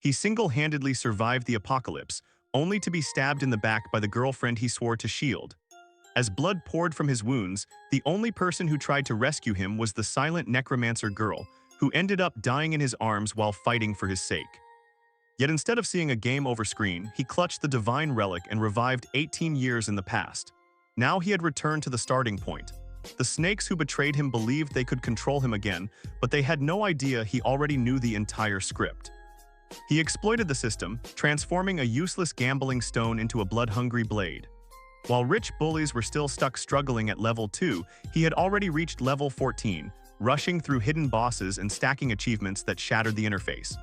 He single-handedly survived the apocalypse, only to be stabbed in the back by the girlfriend he swore to shield. As blood poured from his wounds, the only person who tried to rescue him was the silent necromancer girl, who ended up dying in his arms while fighting for his sake. Yet instead of seeing a game over screen, he clutched the divine relic and revived 18 years in the past. Now he had returned to the starting point. The snakes who betrayed him believed they could control him again, but they had no idea he already knew the entire script. He exploited the system, transforming a useless gambling stone into a blood-hungry blade. While rich bullies were still stuck struggling at level 2, he had already reached level 14, rushing through hidden bosses and stacking achievements that shattered the interface.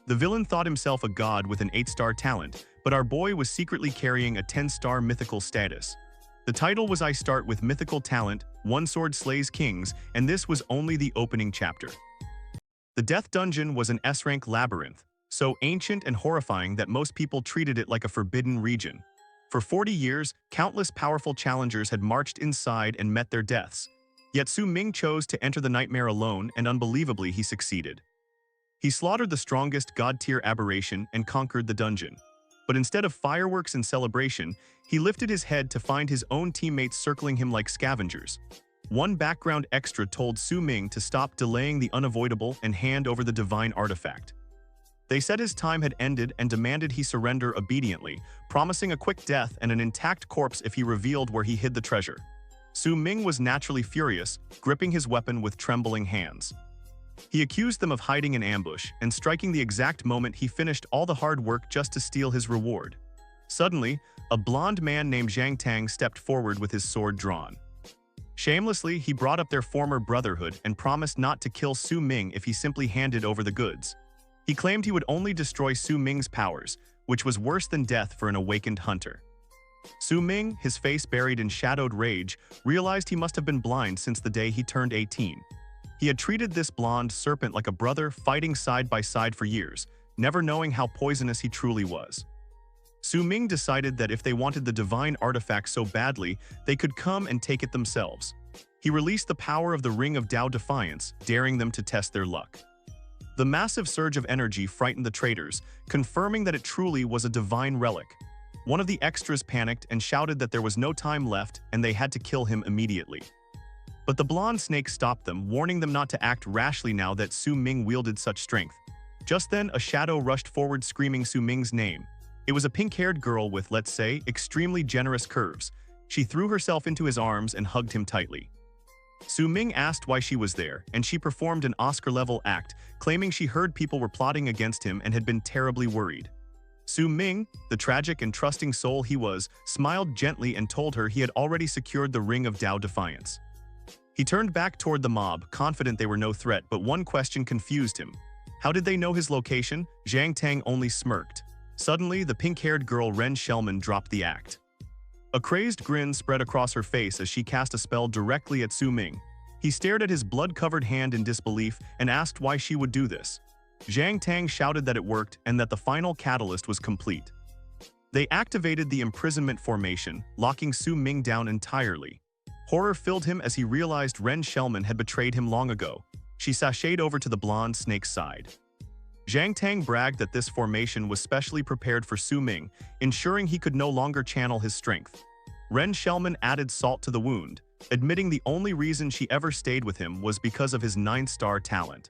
The villain thought himself a god with an 8-star talent, but our boy was secretly carrying a 10-star mythical status. The title was I Start with Mythical Talent, One Sword Slays Kings, and this was only the opening chapter. The Death Dungeon was an S-rank labyrinth, so ancient and horrifying that most people treated it like a forbidden region. For 40 years, countless powerful challengers had marched inside and met their deaths. Yet Su Ming chose to enter the nightmare alone, and unbelievably he succeeded. He slaughtered the strongest god-tier aberration and conquered the dungeon. But instead of fireworks and celebration, he lifted his head to find his own teammates circling him like scavengers. One background extra told Su Ming to stop delaying the unavoidable and hand over the divine artifact. They said his time had ended and demanded he surrender obediently, promising a quick death and an intact corpse if he revealed where he hid the treasure. Su Ming was naturally furious, gripping his weapon with trembling hands. He accused them of hiding in ambush and striking the exact moment he finished all the hard work just to steal his reward. Suddenly, a blonde man named Zhang Tang stepped forward with his sword drawn. Shamelessly, he brought up their former brotherhood and promised not to kill Su Ming if he simply handed over the goods. He claimed he would only destroy Su Ming's powers, which was worse than death for an awakened hunter. Su Ming, his face buried in shadowed rage, realized he must have been blind since the day he turned 18. He had treated this blonde serpent like a brother, fighting side by side for years, never knowing how poisonous he truly was. Su Ming decided that if they wanted the divine artifact so badly, they could come and take it themselves. He released the power of the Ring of Tao Defiance, daring them to test their luck. The massive surge of energy frightened the traitors, confirming that it truly was a divine relic. One of the extras panicked and shouted that there was no time left and they had to kill him immediately. But the blonde snake stopped them, warning them not to act rashly now that Su Ming wielded such strength. Just then, a shadow rushed forward screaming Su Ming's name. It was a pink-haired girl with, let's say, extremely generous curves. She threw herself into his arms and hugged him tightly. Su Ming asked why she was there, and she performed an Oscar-level act, claiming she heard people were plotting against him and had been terribly worried. Su Ming, the tragic and trusting soul he was, smiled gently and told her he had already secured the Ring of Tao Defiance. He turned back toward the mob, confident they were no threat, but one question confused him. How did they know his location? Zhang Tang only smirked. Suddenly, the pink-haired girl Ren Shellman dropped the act. A crazed grin spread across her face as she cast a spell directly at Su Ming. He stared at his blood-covered hand in disbelief and asked why she would do this. Zhang Tang shouted that it worked and that the final catalyst was complete. They activated the imprisonment formation, locking Su Ming down entirely. Horror filled him as he realized Ren Shellman had betrayed him long ago. She sashayed over to the blonde snake's side. Zhang Tang bragged that this formation was specially prepared for Su Ming, ensuring he could no longer channel his strength. Ren Shellman added salt to the wound, admitting the only reason she ever stayed with him was because of his 9-star talent.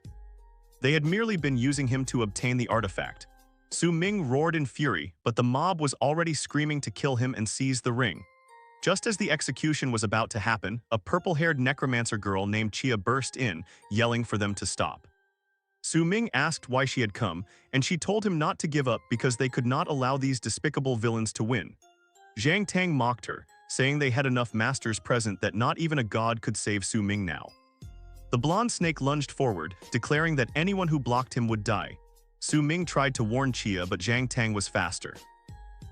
They had merely been using him to obtain the artifact. Su Ming roared in fury, but the mob was already screaming to kill him and seize the ring. Just as the execution was about to happen, a purple-haired necromancer girl named Chia burst in, yelling for them to stop. Su Ming asked why she had come, and she told him not to give up because they could not allow these despicable villains to win. Zhang Tang mocked her, saying they had enough masters present that not even a god could save Su Ming now. The blonde snake lunged forward, declaring that anyone who blocked him would die. Su Ming tried to warn Chia, but Zhang Tang was faster.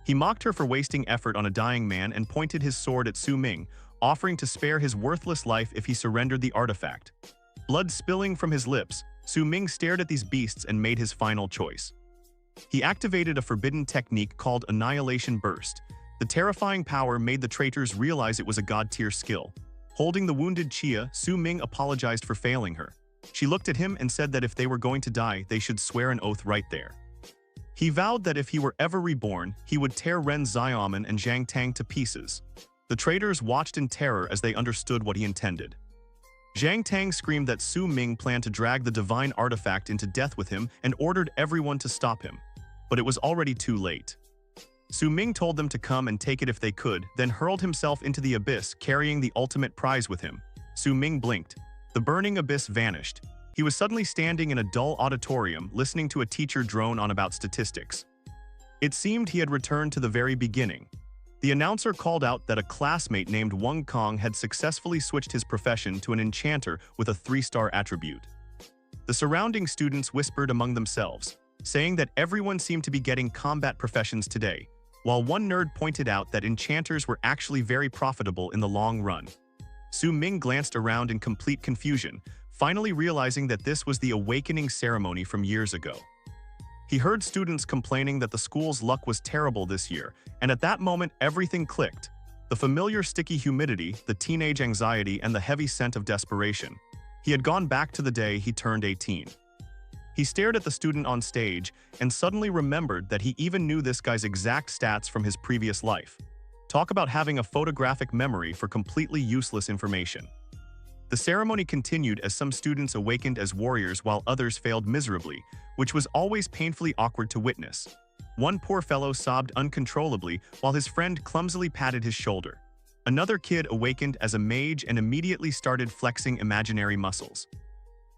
He mocked her for wasting effort on a dying man and pointed his sword at Su Ming, offering to spare his worthless life if he surrendered the artifact. Blood spilling from his lips, Su Ming stared at these beasts and made his final choice. He activated a forbidden technique called Annihilation Burst. The terrifying power made the traitors realize it was a god-tier skill. Holding the wounded Chia, Su Ming apologized for failing her. She looked at him and said that if they were going to die, they should swear an oath right there. He vowed that if he were ever reborn, he would tear Ren Xiaoman and Zhang Tang to pieces. The traitors watched in terror as they understood what he intended. Zhang Tang screamed that Su Ming planned to drag the divine artifact into death with him and ordered everyone to stop him. But it was already too late. Su Ming told them to come and take it if they could, then hurled himself into the abyss, carrying the ultimate prize with him. Su Ming blinked. The burning abyss vanished. He was suddenly standing in a dull auditorium, listening to a teacher drone on about statistics. It seemed he had returned to the very beginning. The announcer called out that a classmate named Wang Kong had successfully switched his profession to an enchanter with a 3-star attribute. The surrounding students whispered among themselves, saying that everyone seemed to be getting combat professions today, while one nerd pointed out that enchanters were actually very profitable in the long run. Su Ming glanced around in complete confusion, finally realizing that this was the awakening ceremony from years ago. He heard students complaining that the school's luck was terrible this year, and at that moment everything clicked. The familiar sticky humidity, the teenage anxiety, and the heavy scent of desperation. He had gone back to the day he turned 18. He stared at the student on stage and suddenly remembered that he even knew this guy's exact stats from his previous life. Talk about having a photographic memory for completely useless information. The ceremony continued as some students awakened as warriors while others failed miserably, which was always painfully awkward to witness. One poor fellow sobbed uncontrollably while his friend clumsily patted his shoulder. Another kid awakened as a mage and immediately started flexing imaginary muscles.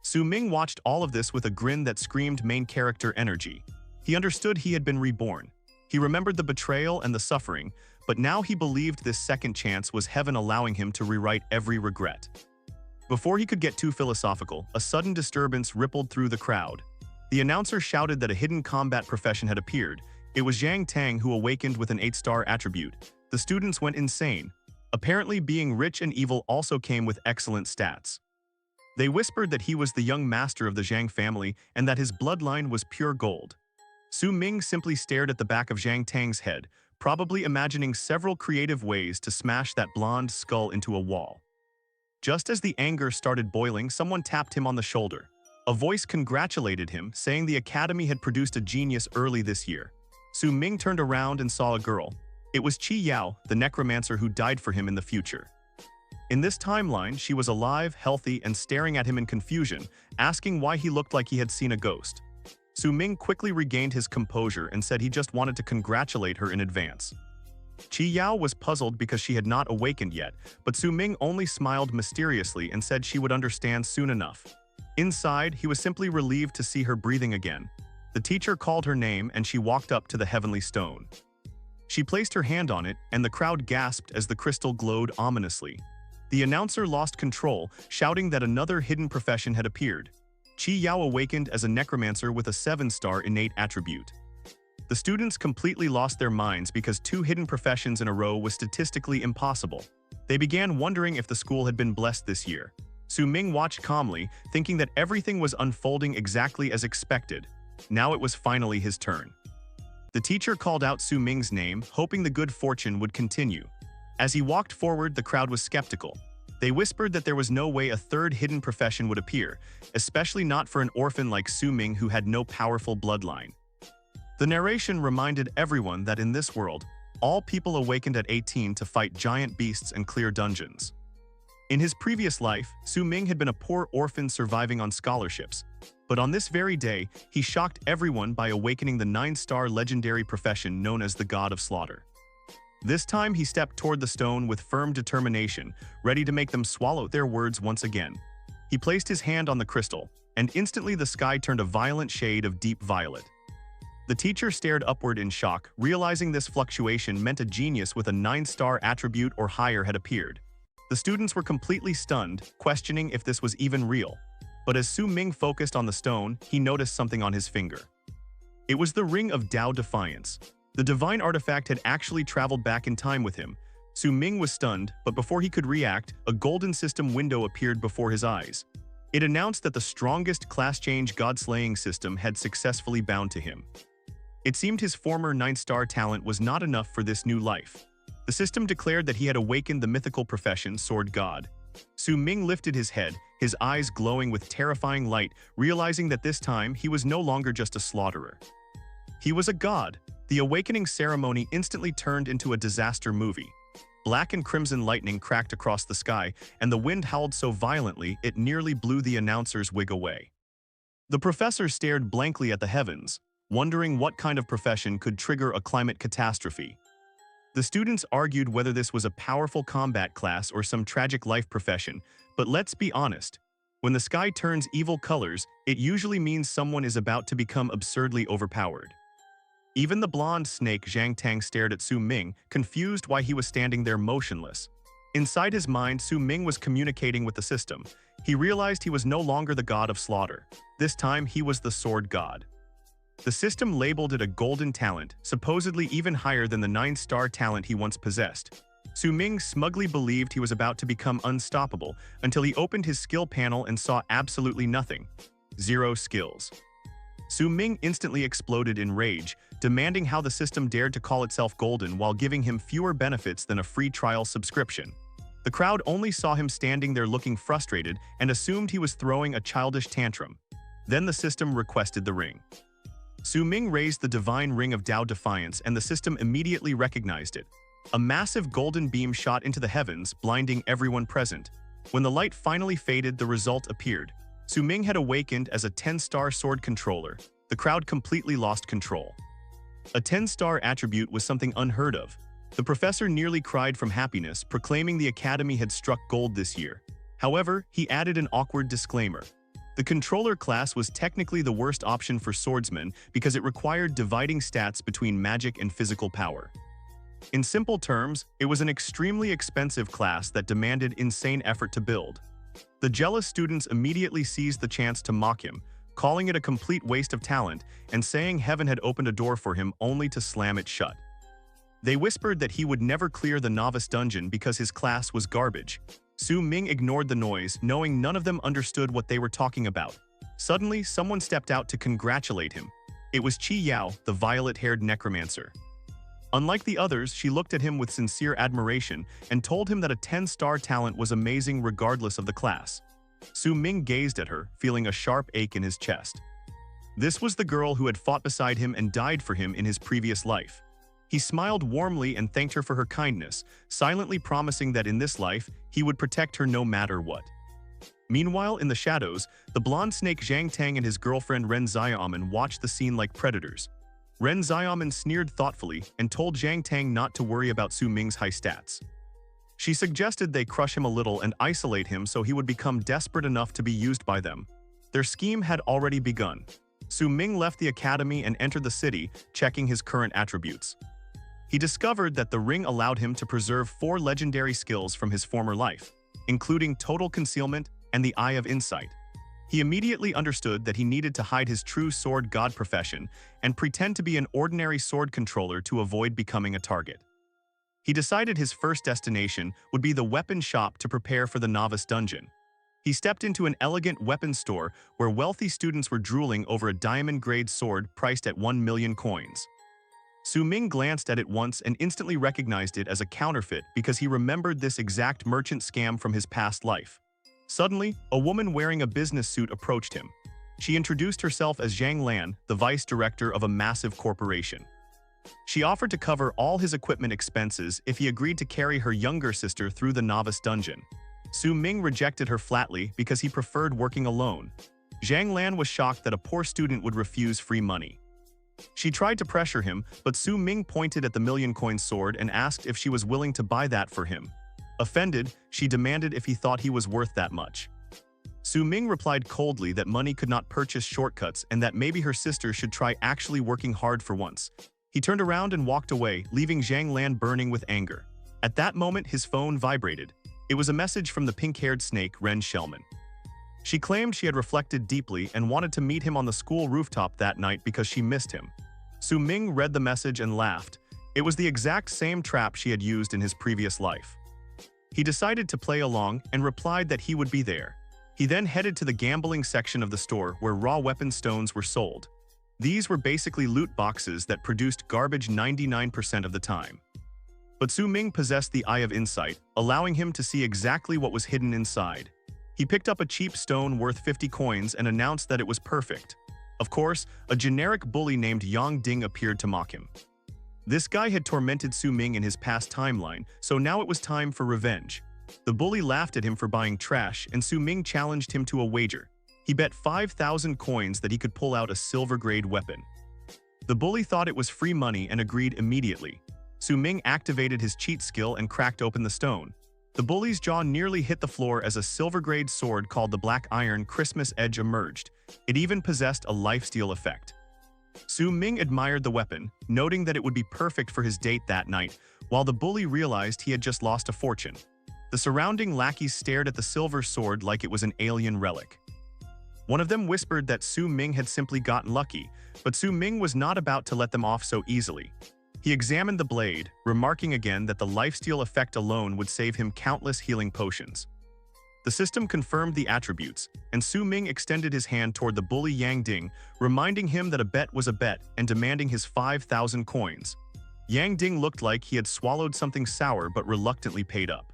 Su Ming watched all of this with a grin that screamed main character energy. He understood he had been reborn. He remembered the betrayal and the suffering, but now he believed this second chance was heaven allowing him to rewrite every regret. Before he could get too philosophical, a sudden disturbance rippled through the crowd. The announcer shouted that a hidden combat profession had appeared. It was Zhang Tang who awakened with an 8-star attribute. The students went insane. Apparently, being rich and evil also came with excellent stats. They whispered that he was the young master of the Zhang family and that his bloodline was pure gold. Su Ming simply stared at the back of Zhang Tang's head, probably imagining several creative ways to smash that blonde skull into a wall. Just as the anger started boiling, someone tapped him on the shoulder. A voice congratulated him, saying the academy had produced a genius early this year. Su Ming turned around and saw a girl. It was Qi Yao, the necromancer who died for him in the future. In this timeline, she was alive, healthy, and staring at him in confusion, asking why he looked like he had seen a ghost. Su Ming quickly regained his composure and said he just wanted to congratulate her in advance. Qi Yao was puzzled because she had not awakened yet, but Su Ming only smiled mysteriously and said she would understand soon enough. Inside, he was simply relieved to see her breathing again. The teacher called her name and she walked up to the heavenly stone. She placed her hand on it, and the crowd gasped as the crystal glowed ominously. The announcer lost control, shouting that another hidden profession had appeared. Qi Yao awakened as a necromancer with a 7-star innate attribute. The students completely lost their minds because 2 hidden professions in a row was statistically impossible. They began wondering if the school had been blessed this year. Su Ming watched calmly, thinking that everything was unfolding exactly as expected. Now it was finally his turn. The teacher called out Su Ming's name, hoping the good fortune would continue. As he walked forward, the crowd was skeptical. They whispered that there was no way a 3rd hidden profession would appear, especially not for an orphan like Su Ming who had no powerful bloodline. The narration reminded everyone that in this world, all people awakened at 18 to fight giant beasts and clear dungeons. In his previous life, Su Ming had been a poor orphan surviving on scholarships. But on this very day, he shocked everyone by awakening the 9-star legendary profession known as the God of Slaughter. This time he stepped toward the stone with firm determination, ready to make them swallow their words once again. He placed his hand on the crystal, and instantly the sky turned a violent shade of deep violet. The teacher stared upward in shock, realizing this fluctuation meant a genius with a 9-star attribute or higher had appeared. The students were completely stunned, questioning if this was even real. But as Su Ming focused on the stone, he noticed something on his finger. It was the Ring of Tao Defiance. The divine artifact had actually traveled back in time with him. Su Ming was stunned, but before he could react, a golden system window appeared before his eyes. It announced that the strongest class-change god-slaying system had successfully bound to him. It seemed his former 9-star talent was not enough for this new life. The system declared that he had awakened the mythical profession Sword God. Su Ming lifted his head, his eyes glowing with terrifying light, realizing that this time he was no longer just a slaughterer. He was a god. The awakening ceremony instantly turned into a disaster movie. Black and crimson lightning cracked across the sky, and the wind howled so violently it nearly blew the announcer's wig away. The professor stared blankly at the heavens, wondering what kind of profession could trigger a climate catastrophe. The students argued whether this was a powerful combat class or some tragic life profession, but let's be honest. When the sky turns evil colors, it usually means someone is about to become absurdly overpowered. Even the blonde snake Zhang Tang stared at Su Ming, confused why he was standing there motionless. Inside his mind, Su Ming was communicating with the system. He realized he was no longer the god of slaughter. This time, he was the sword god. The system labeled it a golden talent, supposedly even higher than the 9-star talent he once possessed. Su Ming smugly believed he was about to become unstoppable until he opened his skill panel and saw absolutely nothing. 0 skills. Su Ming instantly exploded in rage, demanding how the system dared to call itself golden while giving him fewer benefits than a free trial subscription. The crowd only saw him standing there looking frustrated and assumed he was throwing a childish tantrum. Then the system requested the ring. Su Ming raised the divine ring of Tao Defiance and the system immediately recognized it. A massive golden beam shot into the heavens, blinding everyone present. When the light finally faded, the result appeared. Su Ming had awakened as a 10-star sword controller. The crowd completely lost control. A 10-star attribute was something unheard of. The professor nearly cried from happiness, proclaiming the academy had struck gold this year. However, he added an awkward disclaimer. The controller class was technically the worst option for swordsmen because it required dividing stats between magic and physical power. In simple terms, it was an extremely expensive class that demanded insane effort to build. The jealous students immediately seized the chance to mock him, calling it a complete waste of talent and saying heaven had opened a door for him only to slam it shut. They whispered that he would never clear the novice dungeon because his class was garbage. Su Ming ignored the noise, knowing none of them understood what they were talking about. Suddenly, someone stepped out to congratulate him. It was Qi Yao, the violet-haired necromancer. Unlike the others, she looked at him with sincere admiration and told him that a 10-star talent was amazing regardless of the class. Su Ming gazed at her, feeling a sharp ache in his chest. This was the girl who had fought beside him and died for him in his previous life. He smiled warmly and thanked her for her kindness, silently promising that in this life, he would protect her no matter what. Meanwhile, in the shadows, the blonde snake Zhang Tang and his girlfriend Ren Xiaoman watched the scene like predators. Ren Xiaoman sneered thoughtfully and told Zhang Tang not to worry about Su Ming's high stats. She suggested they crush him a little and isolate him so he would become desperate enough to be used by them. Their scheme had already begun. Su Ming left the academy and entered the city, checking his current attributes. He discovered that the ring allowed him to preserve 4 legendary skills from his former life, including total concealment and the Eye of Insight. He immediately understood that he needed to hide his true sword god profession and pretend to be an ordinary sword controller to avoid becoming a target. He decided his first destination would be the weapon shop to prepare for the novice dungeon. He stepped into an elegant weapons store where wealthy students were drooling over a diamond-grade sword priced at 1 million coins. Su Ming glanced at it once and instantly recognized it as a counterfeit because he remembered this exact merchant scam from his past life. Suddenly, a woman wearing a business suit approached him. She introduced herself as Zhang Lan, the vice director of a massive corporation. She offered to cover all his equipment expenses if he agreed to carry her younger sister through the novice dungeon. Su Ming rejected her flatly because he preferred working alone. Zhang Lan was shocked that a poor student would refuse free money. She tried to pressure him, but Su Ming pointed at the million-coin sword and asked if she was willing to buy that for him. Offended, she demanded if he thought he was worth that much. Su Ming replied coldly that money could not purchase shortcuts and that maybe her sister should try actually working hard for once. He turned around and walked away, leaving Zhang Lan burning with anger. At that moment, his phone vibrated. It was a message from the pink-haired snake, Ren Xiaoman. She claimed she had reflected deeply and wanted to meet him on the school rooftop that night because she missed him. Su Ming read the message and laughed. It was the exact same trap she had used in his previous life. He decided to play along and replied that he would be there. He then headed to the gambling section of the store where raw weapon stones were sold. These were basically loot boxes that produced garbage 99% of the time. But Su Ming possessed the Eye of Insight, allowing him to see exactly what was hidden inside. He picked up a cheap stone worth 50 coins and announced that it was perfect. Of course, a generic bully named Yang Ding appeared to mock him. This guy had tormented Su Ming in his past timeline, so now it was time for revenge. The bully laughed at him for buying trash, and Su Ming challenged him to a wager. He bet 5,000 coins that he could pull out a silver-grade weapon. The bully thought it was free money and agreed immediately. Su Ming activated his cheat skill and cracked open the stone. The bully's jaw nearly hit the floor as a silver-grade sword called the Black Iron Christmas Edge emerged. It even possessed a lifesteal effect. Su Ming admired the weapon, noting that it would be perfect for his date that night, while the bully realized he had just lost a fortune. The surrounding lackeys stared at the silver sword like it was an alien relic. One of them whispered that Su Ming had simply gotten lucky, but Su Ming was not about to let them off so easily. He examined the blade, remarking again that the lifesteal effect alone would save him countless healing potions. The system confirmed the attributes, and Su Ming extended his hand toward the bully Yang Ding, reminding him that a bet was a bet and demanding his 5,000 coins. Yang Ding looked like he had swallowed something sour but reluctantly paid up.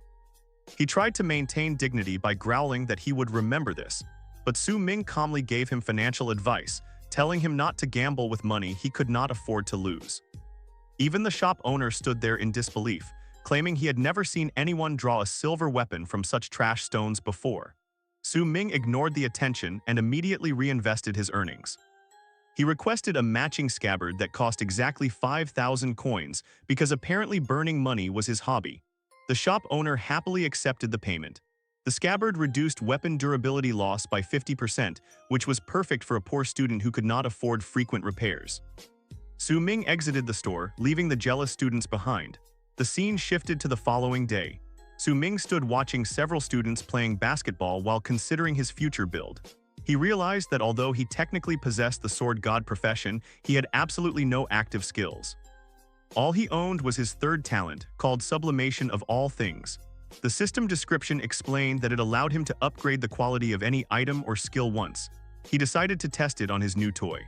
He tried to maintain dignity by growling that he would remember this, but Su Ming calmly gave him financial advice, telling him not to gamble with money he could not afford to lose. Even the shop owner stood there in disbelief, claiming he had never seen anyone draw a silver weapon from such trash stones before. Su Ming ignored the attention and immediately reinvested his earnings. He requested a matching scabbard that cost exactly 5,000 coins because apparently burning money was his hobby. The shop owner happily accepted the payment. The scabbard reduced weapon durability loss by 50%, which was perfect for a poor student who could not afford frequent repairs. Su Ming exited the store, leaving the jealous students behind. The scene shifted to the following day. Su Ming stood watching several students playing basketball while considering his future build. He realized that although he technically possessed the sword god profession, he had absolutely no active skills. All he owned was his third talent, called Sublimation of All Things. The system description explained that it allowed him to upgrade the quality of any item or skill once. He decided to test it on his new toy.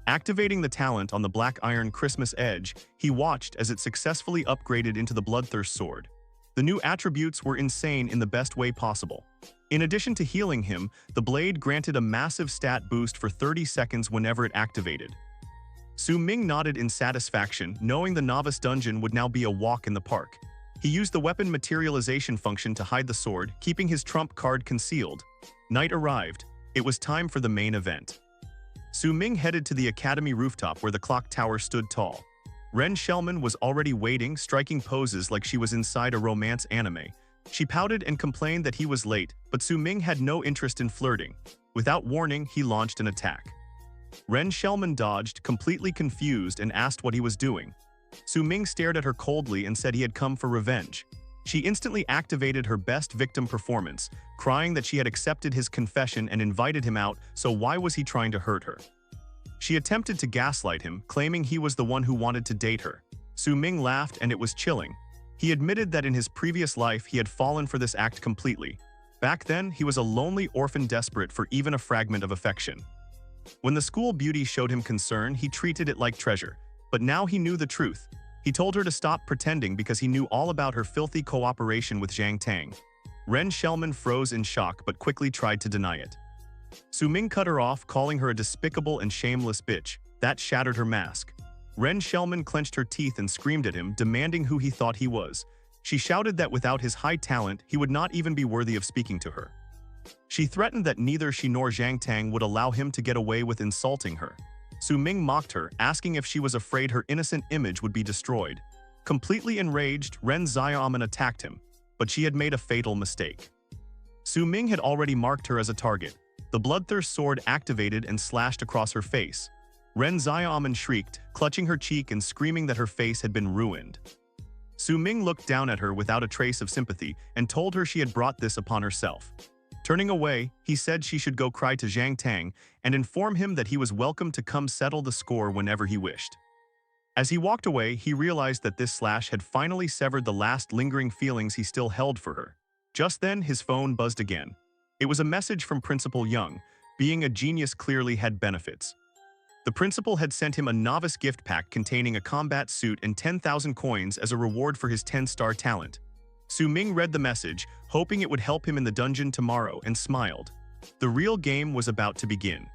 Activating the talent on the Black Iron Christmas Edge, he watched as it successfully upgraded into the Bloodthirst Sword. The new attributes were insane in the best way possible. In addition to healing him, the blade granted a massive stat boost for 30 seconds whenever it activated. Su Ming nodded in satisfaction, knowing the novice dungeon would now be a walk in the park. He used the weapon materialization function to hide the sword, keeping his trump card concealed. Night arrived. It was time for the main event. Su Ming headed to the academy rooftop where the clock tower stood tall. Ren Shellman was already waiting, striking poses like she was inside a romance anime. She pouted and complained that he was late, but Su Ming had no interest in flirting. Without warning, he launched an attack. Ren Shellman dodged, completely confused, and asked what he was doing. Su Ming stared at her coldly and said he had come for revenge. She instantly activated her best victim performance, crying that she had accepted his confession and invited him out, so why was he trying to hurt her? She attempted to gaslight him, claiming he was the one who wanted to date her. Su Ming laughed and it was chilling. He admitted that in his previous life he had fallen for this act completely. Back then, he was a lonely orphan desperate for even a fragment of affection. When the school beauty showed him concern, he treated it like treasure. But now he knew the truth. He told her to stop pretending because he knew all about her filthy cooperation with Zhang Tang. Ren Shellman froze in shock but quickly tried to deny it. Su Ming cut her off, calling her a despicable and shameless bitch. That shattered her mask. Ren Shellman clenched her teeth and screamed at him, demanding who he thought he was. She shouted that without his high talent, he would not even be worthy of speaking to her. She threatened that neither she nor Zhang Tang would allow him to get away with insulting her. Su Ming mocked her, asking if she was afraid her innocent image would be destroyed. Completely enraged, Ren Xiaoman attacked him, but she had made a fatal mistake. Su Ming had already marked her as a target. The Bloodthirst Sword activated and slashed across her face. Ren Xiaoman shrieked, clutching her cheek and screaming that her face had been ruined. Su Ming looked down at her without a trace of sympathy and told her she had brought this upon herself. Turning away, he said she should go cry to Zhang Tang and inform him that he was welcome to come settle the score whenever he wished. As he walked away, he realized that this slash had finally severed the last lingering feelings he still held for her. Just then, his phone buzzed again. It was a message from Principal Young. Being a genius clearly had benefits. The principal had sent him a novice gift pack containing a combat suit and 10,000 coins as a reward for his 10-star talent. Su Ming read the message, hoping it would help him in the dungeon tomorrow, and smiled. The real game was about to begin.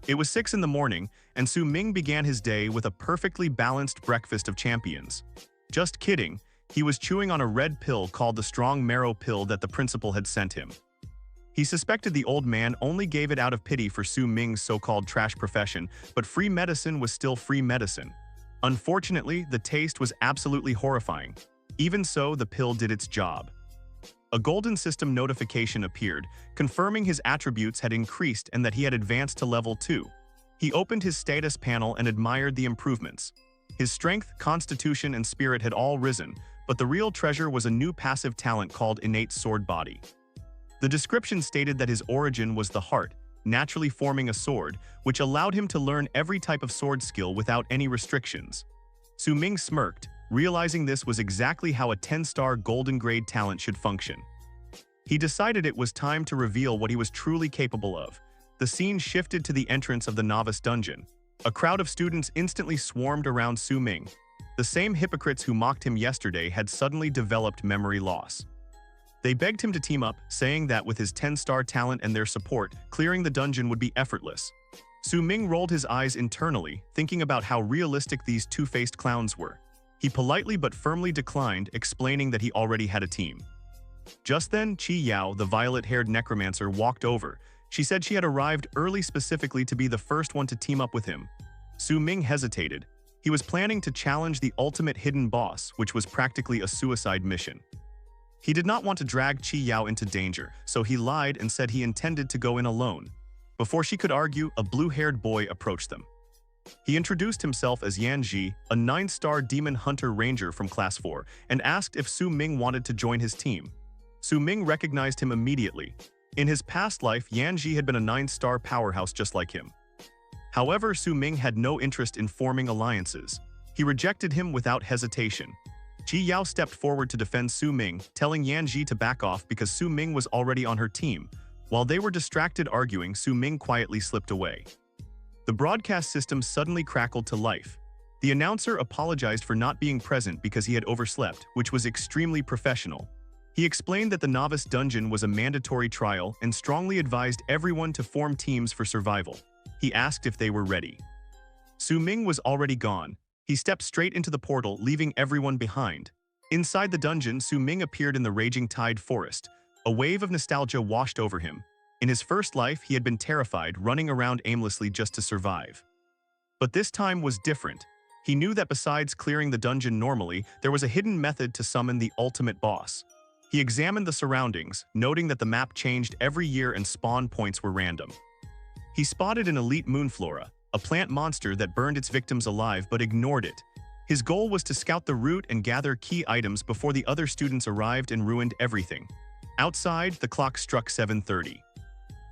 It was 6 in the morning, and Su Ming began his day with a perfectly balanced breakfast of champions. Just kidding, he was chewing on a red pill called the strong marrow pill that the principal had sent him. He suspected the old man only gave it out of pity for Su Ming's so-called trash profession, but free medicine was still free medicine. Unfortunately, the taste was absolutely horrifying. Even so, the pill did its job. A golden system notification appeared, confirming his attributes had increased and that he had advanced to level 2. He opened his status panel and admired the improvements. His strength, constitution, and spirit had all risen, but the real treasure was a new passive talent called innate sword body. The description stated that his origin was the heart, naturally forming a sword, which allowed him to learn every type of sword skill without any restrictions. Su Ming smirked, realizing this was exactly how a 10-star golden grade talent should function. He decided it was time to reveal what he was truly capable of. The scene shifted to the entrance of the novice dungeon. A crowd of students instantly swarmed around Su Ming. The same hypocrites who mocked him yesterday had suddenly developed memory loss. They begged him to team up, saying that with his 10-star talent and their support, clearing the dungeon would be effortless. Su Ming rolled his eyes internally, thinking about how realistic these two-faced clowns were. He politely but firmly declined, explaining that he already had a team. Just then, Chi Yao, the violet-haired necromancer, walked over. She said she had arrived early specifically to be the first one to team up with him. Su Ming hesitated. He was planning to challenge the ultimate hidden boss, which was practically a suicide mission. He did not want to drag Chi Yao into danger, so he lied and said he intended to go in alone. Before she could argue, a blue-haired boy approached them. He introduced himself as Yan Ji, a 9-star demon hunter ranger from Class 4, and asked if Su Ming wanted to join his team. Su Ming recognized him immediately. In his past life, Yan Ji had been a 9-star powerhouse just like him. However, Su Ming had no interest in forming alliances. He rejected him without hesitation. Chi Yao stepped forward to defend Su Ming, telling Yan Ji to back off because Su Ming was already on her team. While they were distracted arguing, Su Ming quietly slipped away. The broadcast system suddenly crackled to life. The announcer apologized for not being present because he had overslept, which was extremely professional. He explained that the novice dungeon was a mandatory trial and strongly advised everyone to form teams for survival. He asked if they were ready. Su Ming was already gone. He stepped straight into the portal, leaving everyone behind. Inside the dungeon, Su Ming appeared in the raging tide forest. A wave of nostalgia washed over him. In his first life, he had been terrified, running around aimlessly just to survive. But this time was different. He knew that besides clearing the dungeon normally, there was a hidden method to summon the ultimate boss. He examined the surroundings, noting that the map changed every year and spawn points were random. He spotted an elite moonflora, a plant monster that burned its victims alive but ignored it. His goal was to scout the route and gather key items before the other students arrived and ruined everything. Outside, the clock struck 7:30.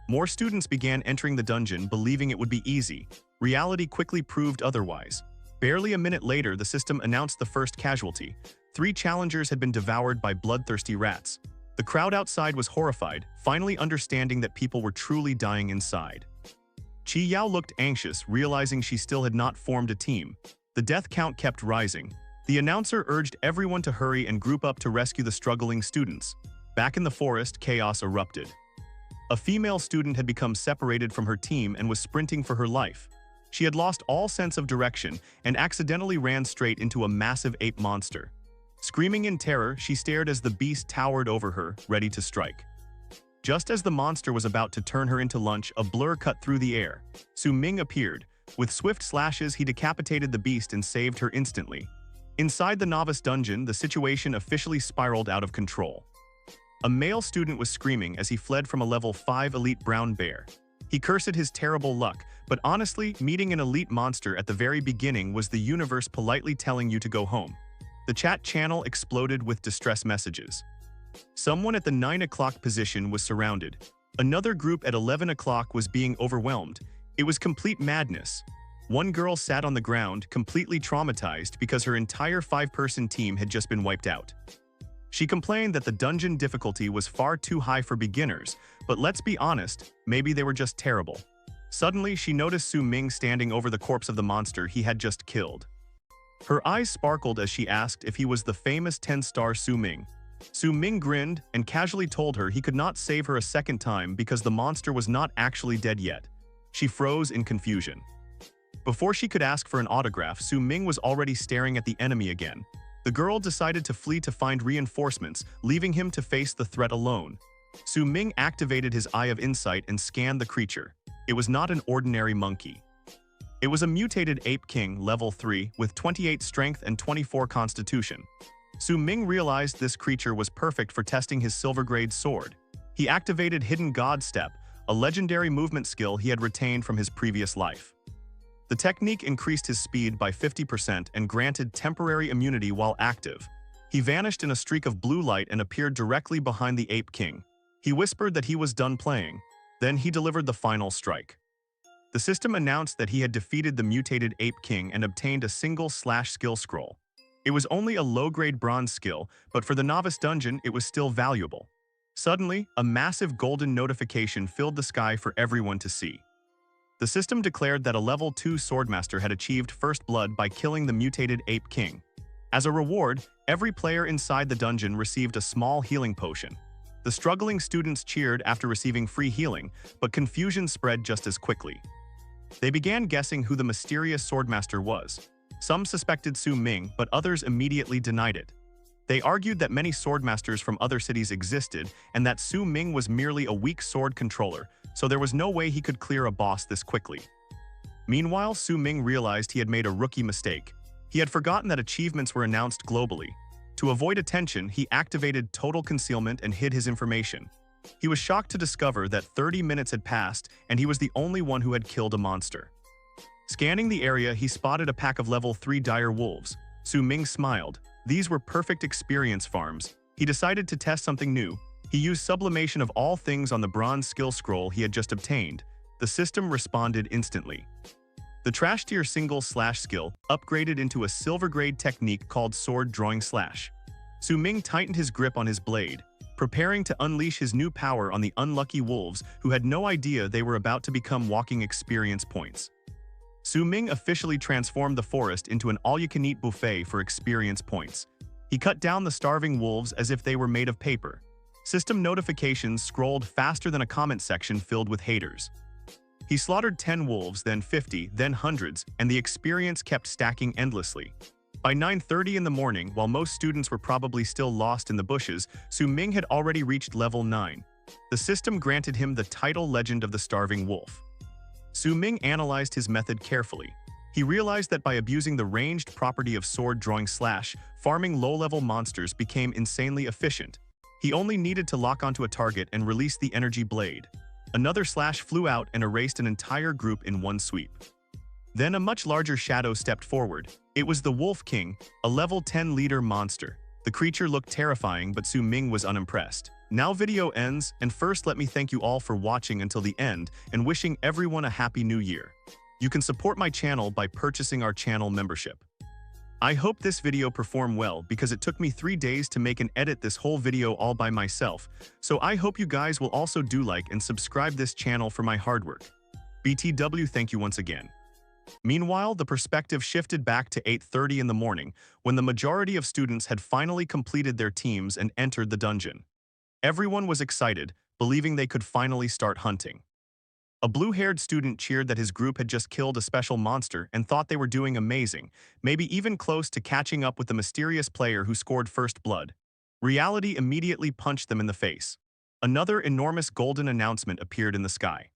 More students began entering the dungeon, believing it would be easy. Reality quickly proved otherwise. Barely a minute later, the system announced the first casualty. 3 challengers had been devoured by bloodthirsty rats. The crowd outside was horrified, finally understanding that people were truly dying inside. Chi Yao looked anxious, realizing she still had not formed a team. The death count kept rising. The announcer urged everyone to hurry and group up to rescue the struggling students. Back in the forest, chaos erupted. A female student had become separated from her team and was sprinting for her life. She had lost all sense of direction and accidentally ran straight into a massive ape monster. Screaming in terror, she stared as the beast towered over her, ready to strike. Just as the monster was about to turn her into lunch, a blur cut through the air. Su Ming appeared. With swift slashes, he decapitated the beast and saved her instantly. Inside the novice dungeon, the situation officially spiraled out of control. A male student was screaming as he fled from a level 5 elite brown bear. He cursed his terrible luck, but honestly, meeting an elite monster at the very beginning was the universe politely telling you to go home. The chat channel exploded with distress messages. Someone at the 9 o'clock position was surrounded. Another group at 11 o'clock was being overwhelmed. It was complete madness. One girl sat on the ground, completely traumatized because her entire 5-person team had just been wiped out. She complained that the dungeon difficulty was far too high for beginners, but let's be honest, maybe they were just terrible. Suddenly, she noticed Su Ming standing over the corpse of the monster he had just killed. Her eyes sparkled as she asked if he was the famous 10-star Su Ming. Su Ming grinned and casually told her he could not save her a second time because the monster was not actually dead yet. She froze in confusion. Before she could ask for an autograph, Su Ming was already staring at the enemy again. The girl decided to flee to find reinforcements, leaving him to face the threat alone. Su Ming activated his Eye of Insight and scanned the creature. It was not an ordinary monkey. It was a mutated ape king, level 3, with 28 strength and 24 constitution. Su Ming realized this creature was perfect for testing his silver-grade sword. He activated Hidden God Step, a legendary movement skill he had retained from his previous life. The technique increased his speed by 50% and granted temporary immunity while active. He vanished in a streak of blue light and appeared directly behind the Ape King. He whispered that he was done playing. Then he delivered the final strike. The system announced that he had defeated the mutated Ape King and obtained a single skill scroll. It was only a low-grade bronze skill, but for the novice dungeon, it was still valuable. Suddenly, a massive golden notification filled the sky for everyone to see. The system declared that a level 2 swordmaster had achieved first blood by killing the mutated Ape King. As a reward, every player inside the dungeon received a small healing potion. The struggling students cheered after receiving free healing, but confusion spread just as quickly. They began guessing who the mysterious swordmaster was. Some suspected Su Ming, but others immediately denied it. They argued that many swordmasters from other cities existed and that Su Ming was merely a weak sword controller, so there was no way he could clear a boss this quickly. Meanwhile, Su Ming realized he had made a rookie mistake. He had forgotten that achievements were announced globally. To avoid attention, he activated total concealment and hid his information. He was shocked to discover that 30 minutes had passed and he was the only one who had killed a monster. Scanning the area, he spotted a pack of level 3 dire wolves. Su Ming smiled. These were perfect experience farms. He decided to test something new. He used sublimation of all things on the bronze skill scroll he had just obtained. The system responded instantly. The trash tier single slash skill upgraded into a silver grade technique called sword drawing slash. Su Ming tightened his grip on his blade, preparing to unleash his new power on the unlucky wolves who had no idea they were about to become walking experience points. Su Ming officially transformed the forest into an all-you-can-eat buffet for experience points. He cut down the starving wolves as if they were made of paper. System notifications scrolled faster than a comment section filled with haters. He slaughtered 10 wolves, then 50, then hundreds, and the experience kept stacking endlessly. By 9:30 in the morning, while most students were probably still lost in the bushes, Su Ming had already reached level 9. The system granted him the title Legend of the Starving Wolf. Su Ming analyzed his method carefully. He realized that by abusing the ranged property of sword drawing slash, farming low-level monsters became insanely efficient. He only needed to lock onto a target and release the energy blade. Another slash flew out and erased an entire group in one sweep. Then a much larger shadow stepped forward. It was the Wolf King, a level 10 leader monster. The creature looked terrifying, but Su Ming was unimpressed. Now video ends, and first let me thank you all for watching until the end and wishing everyone a happy new year. You can support my channel by purchasing our channel membership. I hope this video performed well because it took me 3 days to make and edit this whole video all by myself, so I hope you guys will also do like and subscribe this channel for my hard work. BTW, thank you once again. Meanwhile, the perspective shifted back to 8:30 in the morning when the majority of students had finally completed their teams and entered the dungeon. Everyone was excited, believing they could finally start hunting. A blue-haired student cheered that his group had just killed a special monster and thought they were doing amazing, maybe even close to catching up with the mysterious player who scored first blood. Reality immediately punched them in the face. Another enormous golden announcement appeared in the sky.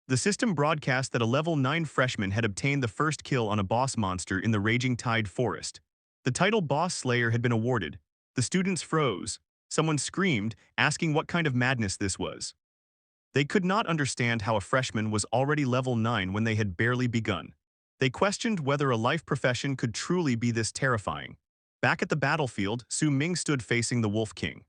The system broadcast that a level 9 freshman had obtained the first kill on a boss monster in the Raging Tide Forest. The title Boss Slayer had been awarded. The students froze. Someone screamed, asking what kind of madness this was. They could not understand how a freshman was already level 9 when they had barely begun. They questioned whether a life profession could truly be this terrifying. Back at the battlefield, Su Ming stood facing the Wolf King.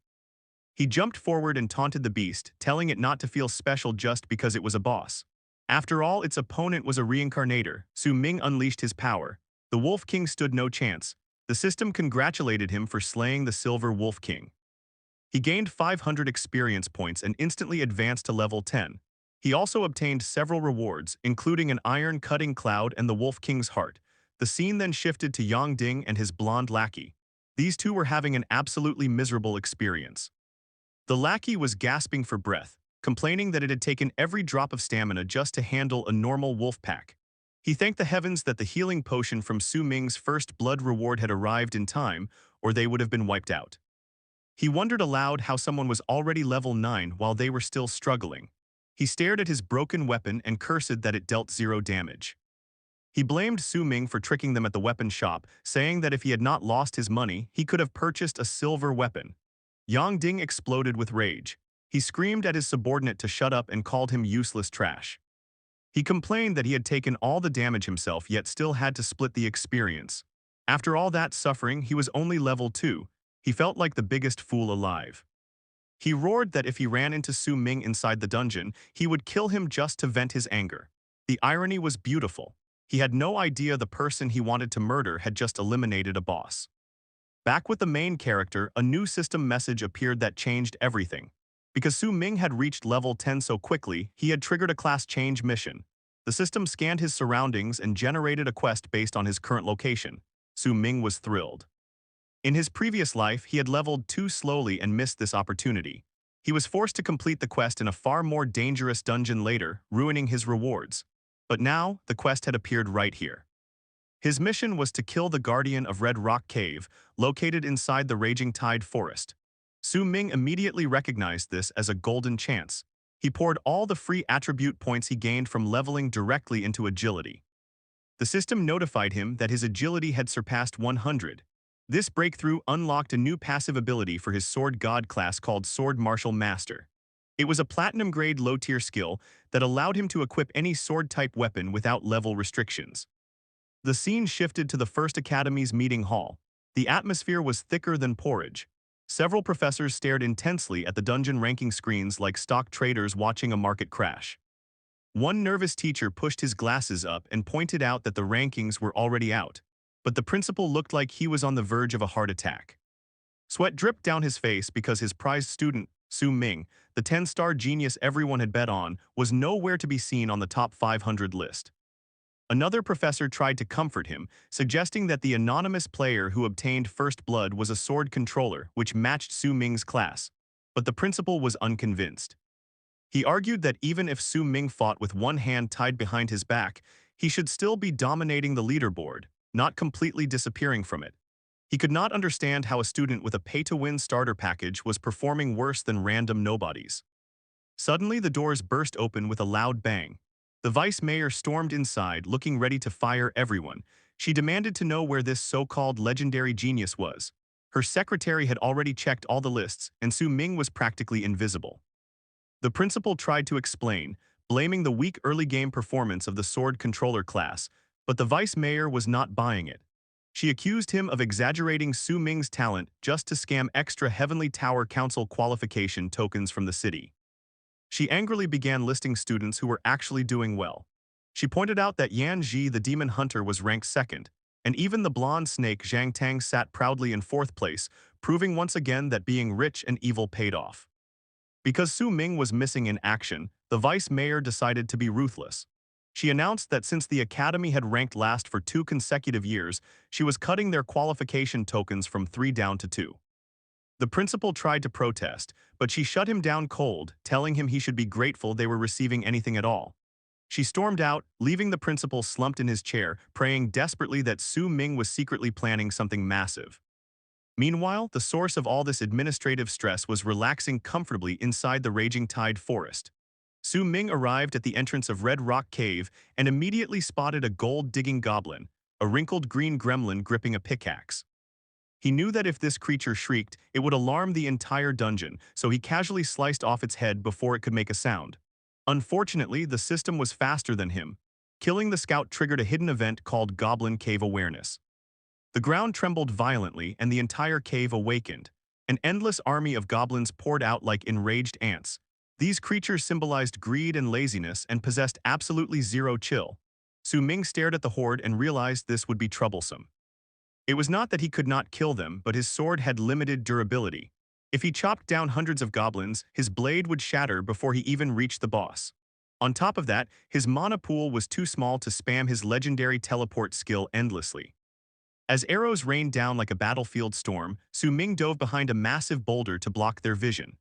He jumped forward and taunted the beast, telling it not to feel special just because it was a boss. After all, its opponent was a reincarnator. Su Ming unleashed his power. The Wolf King stood no chance. The system congratulated him for slaying the Silver Wolf King. He gained 500 experience points and instantly advanced to level 10. He also obtained several rewards, including an iron-cutting cloud and the Wolf King's heart. The scene then shifted to Yang Ding and his blonde lackey. These two were having an absolutely miserable experience. The lackey was gasping for breath. complaining that it had taken every drop of stamina just to handle a normal wolf pack. He thanked the heavens that the healing potion from Su Ming's first blood reward had arrived in time, or they would have been wiped out. He wondered aloud how someone was already level 9 while they were still struggling. He stared at his broken weapon and cursed that it dealt 0 damage. He blamed Su Ming for tricking them at the weapon shop, saying that if he had not lost his money, he could have purchased a silver weapon. Yang Ding exploded with rage. He screamed at his subordinate to shut up and called him useless trash. He complained that he had taken all the damage himself yet still had to split the experience. After all that suffering, he was only level 2. He felt like the biggest fool alive. He roared that if he ran into Su Ming inside the dungeon, he would kill him just to vent his anger. The irony was beautiful. He had no idea the person he wanted to murder had just eliminated a boss. Back with the main character, a new system message appeared that changed everything. Because Su Ming had reached level 10 so quickly, he had triggered a class change mission. The system scanned his surroundings and generated a quest based on his current location. Su Ming was thrilled. In his previous life, he had leveled too slowly and missed this opportunity. He was forced to complete the quest in a far more dangerous dungeon later, ruining his rewards. But now, the quest had appeared right here. His mission was to kill the guardian of Red Rock Cave, located inside the Raging Tide Forest. Su Ming immediately recognized this as a golden chance. He poured all the free attribute points he gained from leveling directly into agility. The system notified him that his agility had surpassed 100. This breakthrough unlocked a new passive ability for his Sword God class called Sword Martial Master. It was a platinum-grade low-tier skill that allowed him to equip any sword-type weapon without level restrictions. The scene shifted to the First Academy's meeting hall. The atmosphere was thicker than porridge. Several professors stared intensely at the dungeon ranking screens like stock traders watching a market crash. One nervous teacher pushed his glasses up and pointed out that the rankings were already out, but the principal looked like he was on the verge of a heart attack. Sweat dripped down his face because his prized student, Su Ming, the 10-star genius everyone had bet on, was nowhere to be seen on the top 500 list. Another professor tried to comfort him, suggesting that the anonymous player who obtained first blood was a sword controller, which matched Su Ming's class, but the principal was unconvinced. He argued that even if Su Ming fought with one hand tied behind his back, he should still be dominating the leaderboard, not completely disappearing from it. He could not understand how a student with a pay-to-win starter package was performing worse than random nobodies. Suddenly, the doors burst open with a loud bang. The vice mayor stormed inside, looking ready to fire everyone. She demanded to know where this so-called legendary genius was. Her secretary had already checked all the lists, and Su Ming was practically invisible. The principal tried to explain, blaming the weak early-game performance of the sword controller class, but the vice mayor was not buying it. She accused him of exaggerating Su Ming's talent just to scam extra Heavenly Tower Council qualification tokens from the city. She angrily began listing students who were actually doing well. She pointed out that Yan Ji, the demon hunter, was ranked 2nd, and even the blonde snake Zhang Tang sat proudly in 4th place, proving once again that being rich and evil paid off. Because Su Ming was missing in action, the vice mayor decided to be ruthless. She announced that since the academy had ranked last for 2 consecutive years, she was cutting their qualification tokens from 3 down to 2. The principal tried to protest, but she shut him down cold, telling him he should be grateful they were receiving anything at all. She stormed out, leaving the principal slumped in his chair, praying desperately that Su Ming was secretly planning something massive. Meanwhile, the source of all this administrative stress was relaxing comfortably inside the Raging Tide Forest. Su Ming arrived at the entrance of Red Rock Cave and immediately spotted a gold-digging goblin, a wrinkled green gremlin gripping a pickaxe. He knew that if this creature shrieked, it would alarm the entire dungeon, so he casually sliced off its head before it could make a sound. Unfortunately, the system was faster than him. Killing the scout triggered a hidden event called Goblin Cave Awareness. The ground trembled violently and the entire cave awakened. An endless army of goblins poured out like enraged ants. These creatures symbolized greed and laziness and possessed absolutely zero chill. Su Ming stared at the horde and realized this would be troublesome. It was not that he could not kill them, but his sword had limited durability. If he chopped down hundreds of goblins, his blade would shatter before he even reached the boss. On top of that, his mana pool was too small to spam his legendary teleport skill endlessly. As arrows rained down like a battlefield storm, Su Ming dove behind a massive boulder to block their vision.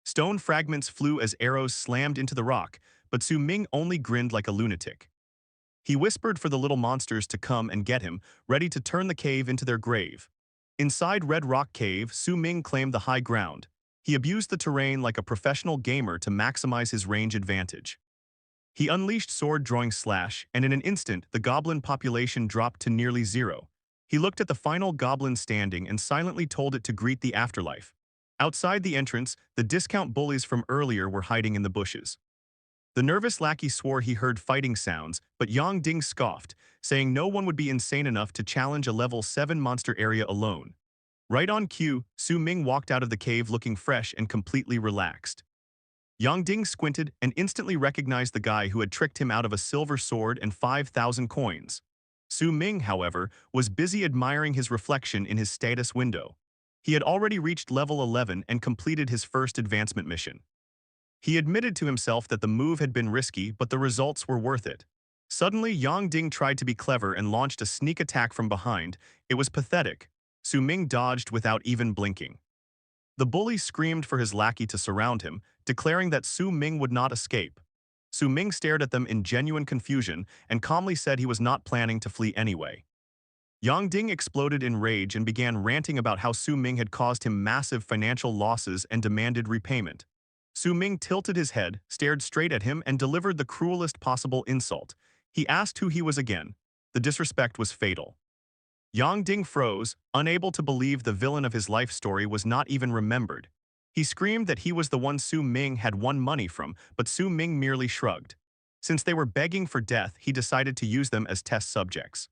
Stone fragments flew as arrows slammed into the rock, but Su Ming only grinned like a lunatic. He whispered for the little monsters to come and get him, ready to turn the cave into their grave. Inside Red Rock Cave, Su Ming claimed the high ground. He abused the terrain like a professional gamer to maximize his range advantage. He unleashed sword-drawing slash, and in an instant, the goblin population dropped to nearly zero. He looked at the final goblin standing and silently told it to greet the afterlife. Outside the entrance, the discount bullies from earlier were hiding in the bushes. The nervous lackey swore he heard fighting sounds, but Yang Ding scoffed, saying no one would be insane enough to challenge a level 7 monster area alone. Right on cue, Su Ming walked out of the cave looking fresh and completely relaxed. Yang Ding squinted and instantly recognized the guy who had tricked him out of a silver sword and 5,000 coins. Su Ming, however, was busy admiring his reflection in his status window. He had already reached level 11 and completed his first advancement mission. He admitted to himself that the move had been risky, but the results were worth it. Suddenly, Yang Ding tried to be clever and launched a sneak attack from behind. It was pathetic. Su Ming dodged without even blinking. The bully screamed for his lackey to surround him, declaring that Su Ming would not escape. Su Ming stared at them in genuine confusion and calmly said he was not planning to flee anyway. Yang Ding exploded in rage and began ranting about how Su Ming had caused him massive financial losses and demanded repayment. Su Ming tilted his head, stared straight at him, and delivered the cruelest possible insult. He asked who he was again. The disrespect was fatal. Yang Ding froze, unable to believe the villain of his life story was not even remembered. He screamed that he was the one Su Ming had won money from, but Su Ming merely shrugged. Since they were begging for death, he decided to use them as test subjects.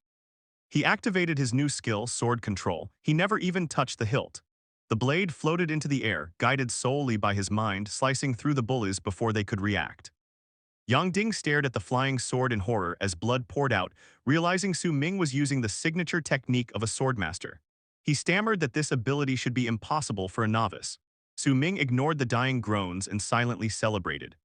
He activated his new skill, sword control. He never even touched the hilt. The blade floated into the air, guided solely by his mind, slicing through the bullies before they could react. Yang Ding stared at the flying sword in horror as blood poured out, realizing Su Ming was using the signature technique of a swordmaster. He stammered that this ability should be impossible for a novice. Su Ming ignored the dying groans and silently celebrated.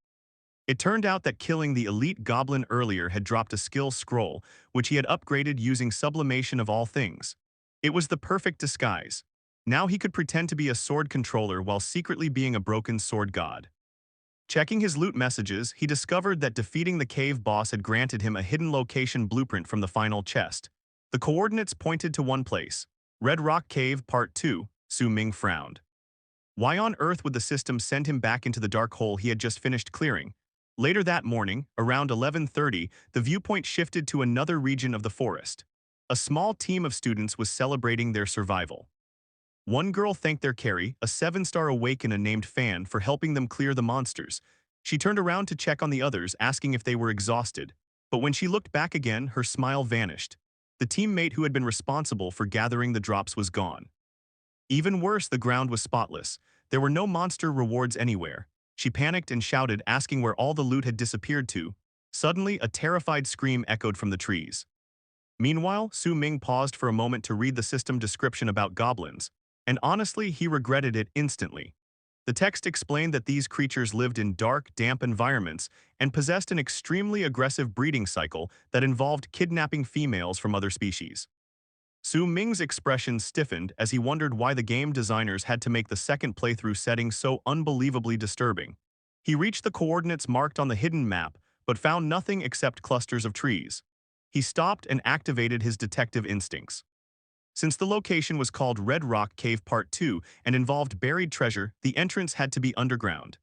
It turned out that killing the elite goblin earlier had dropped a skill scroll, which he had upgraded using sublimation of all things. It was the perfect disguise. Now he could pretend to be a sword controller while secretly being a broken sword god. Checking his loot messages, he discovered that defeating the cave boss had granted him a hidden location blueprint from the final chest. The coordinates pointed to one place. Red Rock Cave Part 2, Su Ming frowned. Why on earth would the system send him back into the dark hole he had just finished clearing? Later that morning, around 11:30, the viewpoint shifted to another region of the forest. A small team of students was celebrating their survival. One girl thanked their carry, a 7-star awakener named Fan, for helping them clear the monsters. She turned around to check on the others, asking if they were exhausted. But when she looked back again, her smile vanished. The teammate who had been responsible for gathering the drops was gone. Even worse, the ground was spotless. There were no monster rewards anywhere. She panicked and shouted, asking where all the loot had disappeared to. Suddenly, a terrified scream echoed from the trees. Meanwhile, Su Ming paused for a moment to read the system description about goblins. And honestly, he regretted it instantly. The text explained that these creatures lived in dark, damp environments and possessed an extremely aggressive breeding cycle that involved kidnapping females from other species. Su Ming's expression stiffened as he wondered why the game designers had to make the second playthrough setting so unbelievably disturbing. He reached the coordinates marked on the hidden map, but found nothing except clusters of trees. He stopped and activated his detective instincts. Since the location was called Red Rock Cave Part 2 and involved buried treasure, the entrance had to be underground.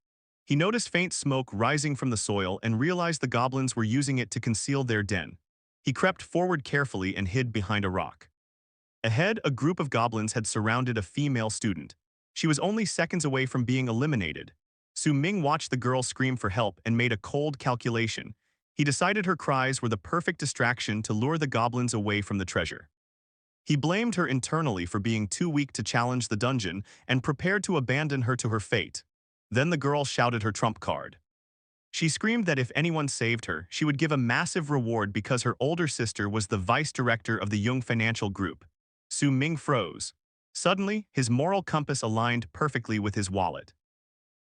He noticed faint smoke rising from the soil and realized the goblins were using it to conceal their den. He crept forward carefully and hid behind a rock. Ahead, a group of goblins had surrounded a female student. She was only seconds away from being eliminated. Su Ming watched the girl scream for help and made a cold calculation. He decided her cries were the perfect distraction to lure the goblins away from the treasure. He blamed her internally for being too weak to challenge the dungeon and prepared to abandon her to her fate. Then the girl shouted her trump card. She screamed that if anyone saved her, she would give a massive reward because her older sister was the vice director of the Jung Financial Group. Su Ming froze. Suddenly, his moral compass aligned perfectly with his wallet.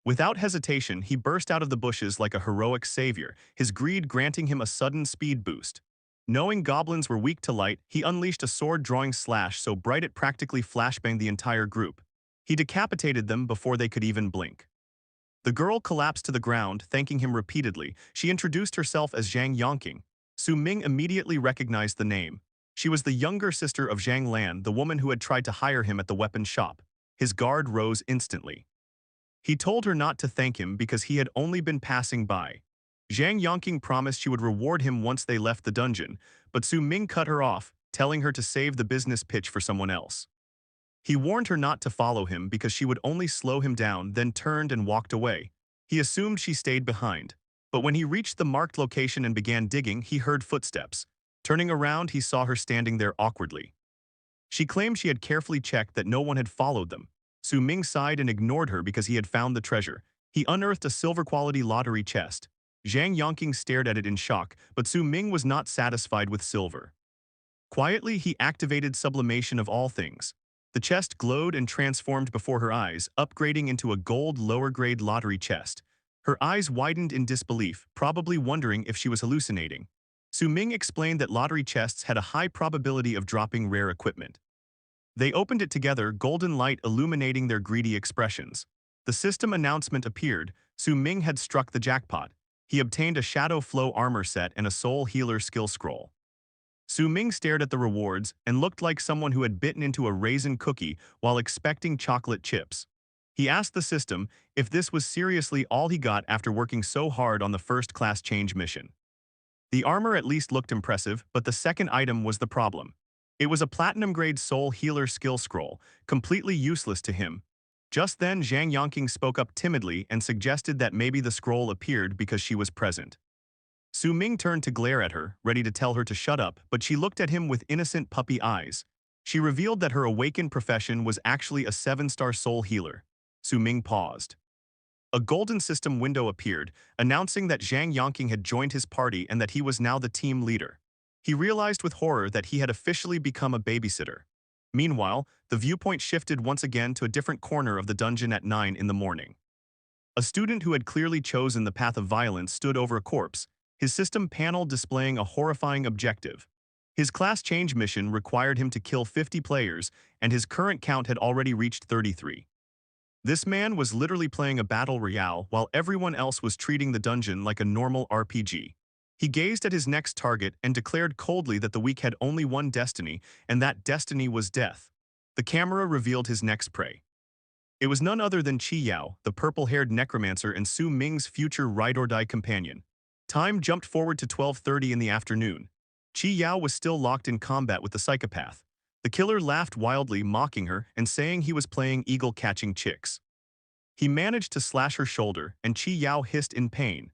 Without hesitation, he burst out of the bushes like a heroic savior, his greed granting him a sudden speed boost. Knowing goblins were weak to light, he unleashed a sword-drawing slash so bright it practically flashbanged the entire group. He decapitated them before they could even blink. The girl collapsed to the ground, thanking him repeatedly. She introduced herself as Zhang Yongqing. Su Ming immediately recognized the name. She was the younger sister of Zhang Lan, the woman who had tried to hire him at the weapon shop. His guard rose instantly. He told her not to thank him because he had only been passing by. Zhang Yongqing promised she would reward him once they left the dungeon, but Su Ming cut her off, telling her to save the business pitch for someone else. He warned her not to follow him because she would only slow him down, then turned and walked away. He assumed she stayed behind. But when he reached the marked location and began digging, he heard footsteps. Turning around, he saw her standing there awkwardly. She claimed she had carefully checked that no one had followed them. Su Ming sighed and ignored her because he had found the treasure. He unearthed a silver-quality lottery chest. Zhang Yongqing stared at it in shock, but Su Ming was not satisfied with silver. Quietly, he activated sublimation of all things. The chest glowed and transformed before her eyes, upgrading into a gold lower-grade lottery chest. Her eyes widened in disbelief, probably wondering if she was hallucinating. Su Ming explained that lottery chests had a high probability of dropping rare equipment. They opened it together, golden light illuminating their greedy expressions. The system announcement appeared. Su Ming had struck the jackpot. He obtained a Shadow Flow armor set and a Soul Healer skill scroll. Su Ming stared at the rewards and looked like someone who had bitten into a raisin cookie while expecting chocolate chips. He asked the system if this was seriously all he got after working so hard on the first-class change mission. The armor at least looked impressive, but the second item was the problem. It was a platinum-grade Soul Healer skill scroll, completely useless to him. Just then, Zhang Yongqing spoke up timidly and suggested that maybe the scroll appeared because she was present. Su Ming turned to glare at her, ready to tell her to shut up, but she looked at him with innocent puppy eyes. She revealed that her awakened profession was actually a 7-star soul healer. Su Ming paused. A golden system window appeared, announcing that Zhang Yongqing had joined his party and that he was now the team leader. He realized with horror that he had officially become a babysitter. Meanwhile, the viewpoint shifted once again to a different corner of the dungeon at 9 in the morning. A student who had clearly chosen the path of violence stood over a corpse, his system panel displaying a horrifying objective. His class change mission required him to kill 50 players, and his current count had already reached 33. This man was literally playing a battle royale while everyone else was treating the dungeon like a normal RPG. He gazed at his next target and declared coldly that the weak had only one destiny, and that destiny was death. The camera revealed his next prey. It was none other than Qi Yao, the purple-haired necromancer and Su Ming's future ride-or-die companion. Time jumped forward to 12:30 in the afternoon. Qi Yao was still locked in combat with the psychopath. The killer laughed wildly, mocking her and saying he was playing eagle-catching chicks. He managed to slash her shoulder, and Qi Yao hissed in pain.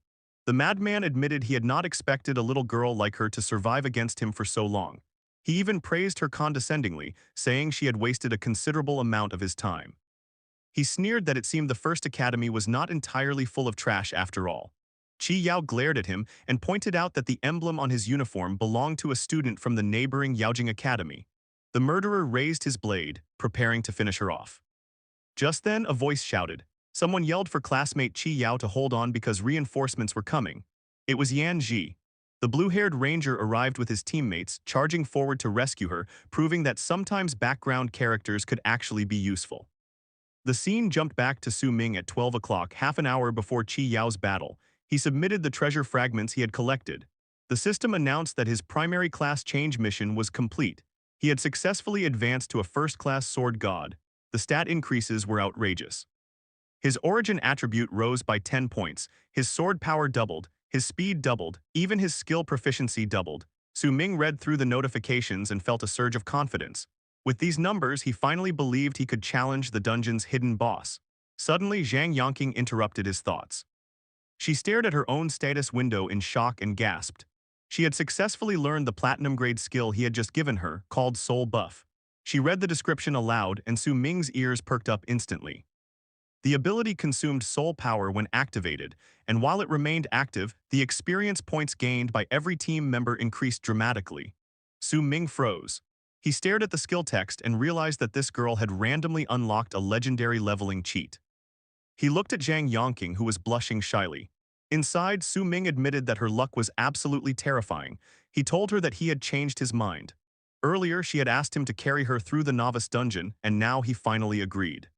The madman admitted he had not expected a little girl like her to survive against him for so long. He even praised her condescendingly, saying she had wasted a considerable amount of his time. He sneered that it seemed the first academy was not entirely full of trash after all. Qi Yao glared at him and pointed out that the emblem on his uniform belonged to a student from the neighboring Yaojing Academy. The murderer raised his blade, preparing to finish her off. Just then, a voice shouted. Someone yelled for classmate Qi Yao to hold on because reinforcements were coming. It was Yan Ji. The blue-haired ranger arrived with his teammates, charging forward to rescue her, proving that sometimes background characters could actually be useful. The scene jumped back to Su Ming at 12 o'clock, half an hour before Qi Yao's battle. He submitted the treasure fragments he had collected. The system announced that his primary class change mission was complete. He had successfully advanced to a first-class sword god. The stat increases were outrageous. His origin attribute rose by 10 points, his sword power doubled, his speed doubled, even his skill proficiency doubled. Su Ming read through the notifications and felt a surge of confidence. With these numbers, he finally believed he could challenge the dungeon's hidden boss. Suddenly, Zhang Yongqing interrupted his thoughts. She stared at her own status window in shock and gasped. She had successfully learned the platinum-grade skill he had just given her, called Soul Buff. She read the description aloud, and Su Ming's ears perked up instantly. The ability consumed soul power when activated, and while it remained active, the experience points gained by every team member increased dramatically. Su Ming froze. He stared at the skill text and realized that this girl had randomly unlocked a legendary leveling cheat. He looked at Zhang Yongqing, who was blushing shyly. Inside, Su Ming admitted that her luck was absolutely terrifying. He told her that he had changed his mind. Earlier, she had asked him to carry her through the novice dungeon, and now he finally agreed.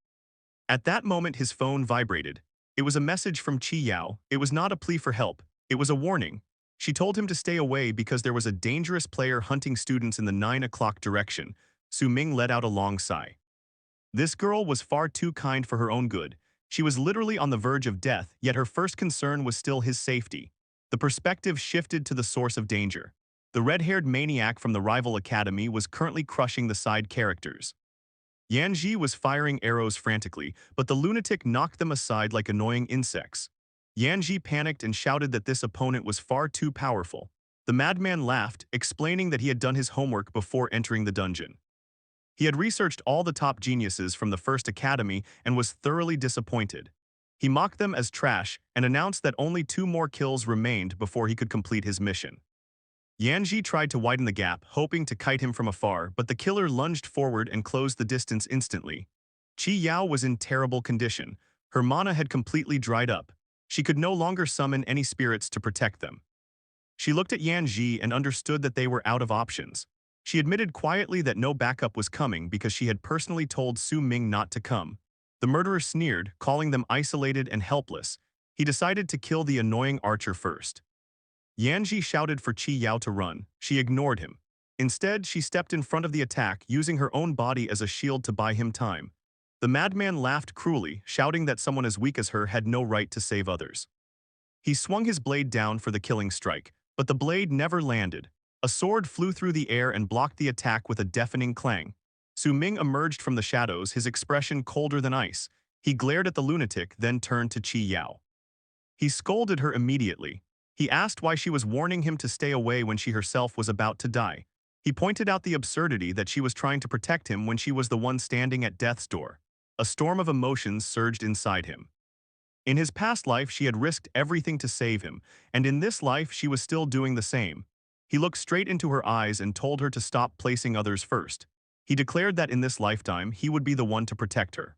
At that moment, his phone vibrated. It was a message from Qi Yao. It was not a plea for help. It was a warning. She told him to stay away because there was a dangerous player hunting students in the 9 o'clock direction. Su Ming let out a long sigh. This girl was far too kind for her own good. She was literally on the verge of death, yet her first concern was still his safety. The perspective shifted to the source of danger. The red-haired maniac from the rival academy was currently crushing the side characters. Yanji was firing arrows frantically, but the lunatic knocked them aside like annoying insects. Yanji panicked and shouted that this opponent was far too powerful. The madman laughed, explaining that he had done his homework before entering the dungeon. He had researched all the top geniuses from the first academy and was thoroughly disappointed. He mocked them as trash and announced that only 2 more kills remained before he could complete his mission. Yanji tried to widen the gap, hoping to kite him from afar, but the killer lunged forward and closed the distance instantly. Qi Yao was in terrible condition. Her mana had completely dried up. She could no longer summon any spirits to protect them. She looked at Yanji and understood that they were out of options. She admitted quietly that no backup was coming because she had personally told Su Ming not to come. The murderer sneered, calling them isolated and helpless. He decided to kill the annoying archer first. Yanji shouted for Qi Yao to run. She ignored him. Instead, she stepped in front of the attack, using her own body as a shield to buy him time. The madman laughed cruelly, shouting that someone as weak as her had no right to save others. He swung his blade down for the killing strike, but the blade never landed. A sword flew through the air and blocked the attack with a deafening clang. Su Ming emerged from the shadows, his expression colder than ice. He glared at the lunatic, then turned to Qi Yao. He scolded her immediately. He asked why she was warning him to stay away when she herself was about to die. He pointed out the absurdity that she was trying to protect him when she was the one standing at death's door. A storm of emotions surged inside him. In his past life, she had risked everything to save him, and in this life, she was still doing the same. He looked straight into her eyes and told her to stop placing others first. He declared that in this lifetime, he would be the one to protect her.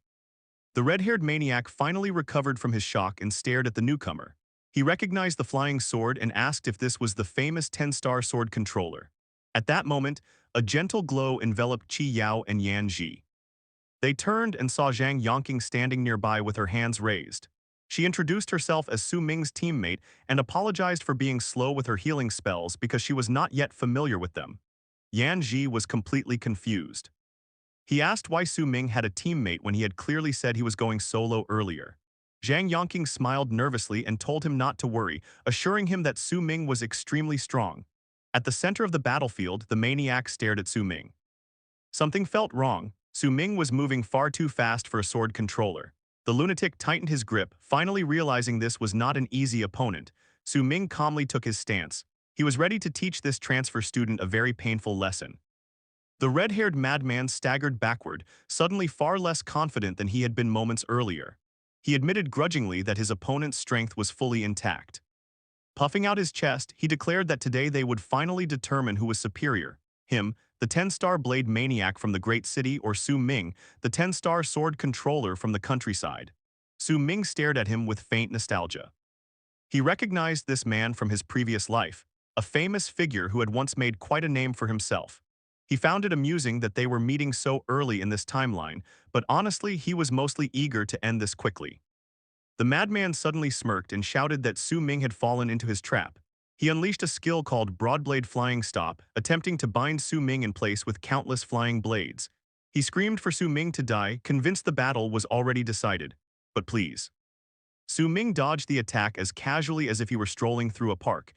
The red-haired maniac finally recovered from his shock and stared at the newcomer. He recognized the flying sword and asked if this was the famous 10-star sword controller. At that moment, a gentle glow enveloped Qi Yao and Yan Ji. They turned and saw Zhang Yongqing standing nearby with her hands raised. She introduced herself as Su Ming's teammate and apologized for being slow with her healing spells because she was not yet familiar with them. Yan Ji was completely confused. He asked why Su Ming had a teammate when he had clearly said he was going solo earlier. Zhang Yongqing smiled nervously and told him not to worry, assuring him that Su Ming was extremely strong. At the center of the battlefield, the maniac stared at Su Ming. Something felt wrong. Su Ming was moving far too fast for a sword controller. The lunatic tightened his grip, finally realizing this was not an easy opponent. Su Ming calmly took his stance. He was ready to teach this transfer student a very painful lesson. The red-haired madman staggered backward, suddenly far less confident than he had been moments earlier. He admitted grudgingly that his opponent's strength was fully intact. Puffing out his chest, he declared that today they would finally determine who was superior, him, the 10-star blade maniac from the great city, or Su Ming, the 10-star sword controller from the countryside. Su Ming stared at him with faint nostalgia. He recognized this man from his previous life, a famous figure who had once made quite a name for himself. He found it amusing that they were meeting so early in this timeline, but honestly, he was mostly eager to end this quickly. The madman suddenly smirked and shouted that Su Ming had fallen into his trap. He unleashed a skill called Broadblade Flying Stop, attempting to bind Su Ming in place with countless flying blades. He screamed for Su Ming to die, convinced the battle was already decided. But please. Su Ming dodged the attack as casually as if he were strolling through a park.